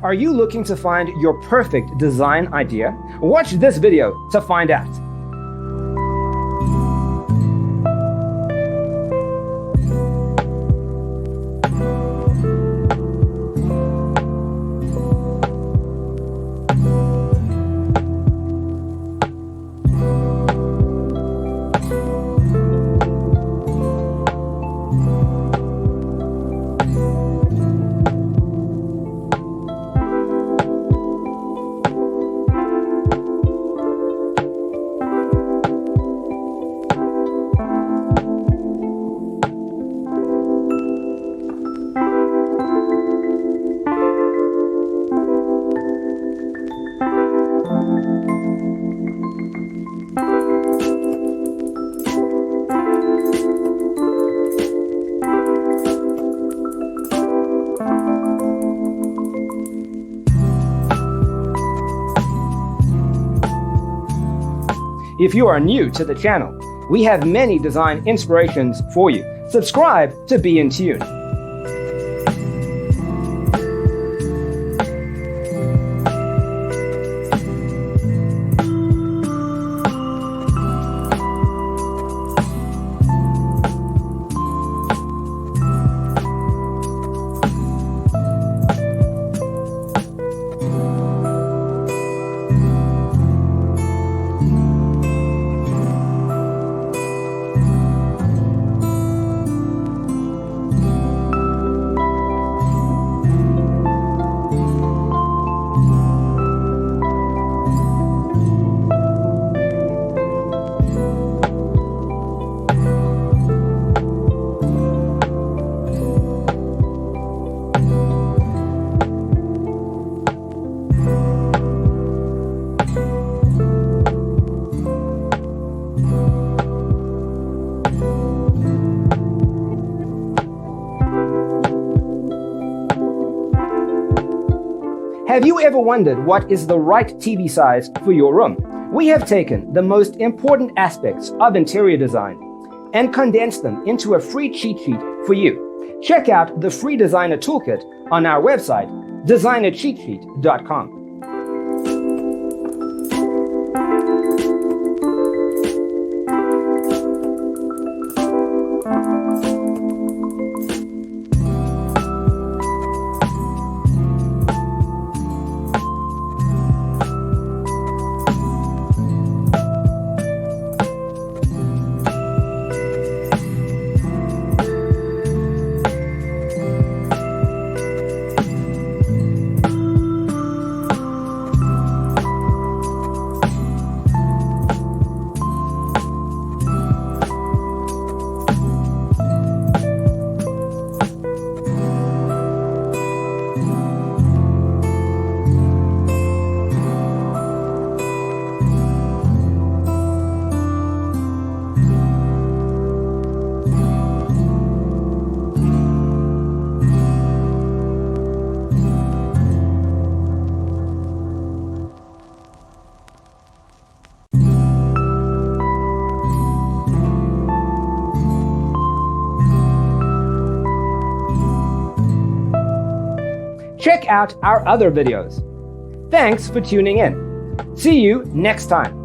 Are you looking to find your perfect design idea? Watch this video to find out. If you are new to the channel, we have many design inspirations for you. Subscribe to be in tune. Have you ever wondered what is the right TV size for your room? We have taken the most important aspects of interior design and condensed them into a free cheat sheet for you. Check out the free designer toolkit on our website, designercheatsheet.com. Check out our other videos. Thanks for tuning in. See you next time.